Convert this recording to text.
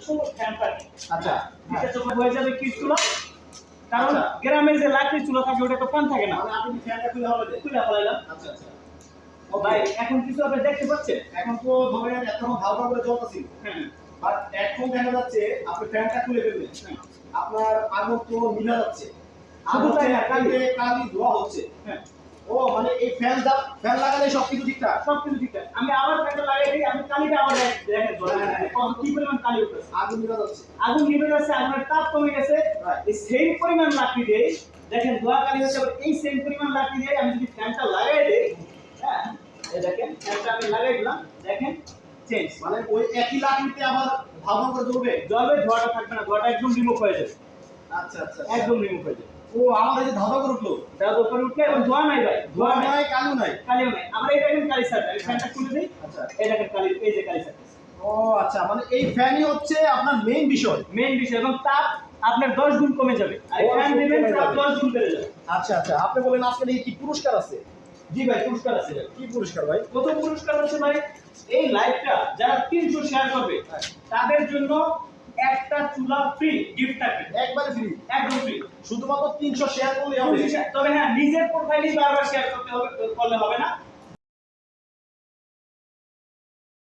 শুধু ফ্যানটা। আচ্ছা, এটা যখন হয়ে যাবে কি চুলা, কারণ গ্রামের যে লাকড়ি চুলা থাকে ওটা তো ফ্যান থাকে না। মানে আপনি ফ্যানটা খুলে হবে খুলে ফেলাইলাম। আচ্ছা আচ্ছা ভাই এখন কিছু আপনি দেখতে পাচ্ছেন? এখন তো ধরেন এতক্ষণ হালকা করে জ্বলতেছিল, হ্যাঁ বাট এখন দেখা যাচ্ছে আপনি ফ্যানটা খুলে ফেললেন, আপনার আগুন তো মিলা যাচ্ছে, শুধু তাই না, কালি ধোয়া হচ্ছে। হ্যাঁ ও মানে এই ফ্যান লাগালে সবকিছু ঠিকঠাক। সবকিছু ঠিক আছে। আমি আবার ফ্যানটা লাগাই দিই, আমি কালিটা আবার দেখেন কি পরিমাণ কালি উঠেছে। আগুন মিলা যাচ্ছে। আগুন নিভে যাচ্ছে, আগুনের তাপ কমে গেছে। এই সেম পরিমাণ লাকড়ি দিয়ে দেখেন ধোয়া কালি হচ্ছে। আবার এই সেম পরিমাণ লাকড়ি দিয়ে আমি যদি ফ্যানটা লাগাই দিই, হ্যাঁ এই দেখেন ফ্যানটা আমি লাগাই দিলাম, দেখেন চেঞ্জ। মানে ওই একই লাকড়িতে আবার ভালো করে জ্বলবে। জ্বলবে, ধোঁয়াটা থাকবে না, ধোঁয়াটা একদম রিমুভ হয়ে যাবে। আচ্ছা আচ্ছা একদম রিমুভ হয়ে যাবে। ও আমাদের যে ধাঁধা করে উঠলো, তার উপরে উঠলে এবং ধোঁয়া নাই ভাই, ধোয়া নাই কালিও নাই। কালিও নাই। আমরা এই দেখেন কালি ছাড়বে, আমি ফ্যানটা খুলে দিই। আচ্ছা এই দেখেন কালি, এই যে কালি ছাড়বে। ও আচ্ছা, মানে এই ফ্যানই হচ্ছে আপনার মেইন বিষয়। মেইন বিষয়, এবং তাপ আপনার 10 গুণ কমে যাবে। আর ফ্যান দিবেন তাপ 10 গুণ বেড়ে যাবে। আচ্ছা আচ্ছা, আপনি বলেন আজকে কি পুরস্কার আছে? জি ভাই, পুরস্কার আছে। কি পুরস্কার ভাই? প্রথম পুরস্কার হচ্ছে ভাই, এই লাইভটা যারা 300 শেয়ার করবে তাদের জন্য একটা চুলা ফ্রি গিফট থাকবে। একবারে ফ্রি, একদম ফ্রি। শুধুমাত্র 300 শেয়ার করলে হবে। তবে হ্যাঁ, নিজের প্রোফাইলই বারবার শেয়ার করতে হবে, করলে হবে না।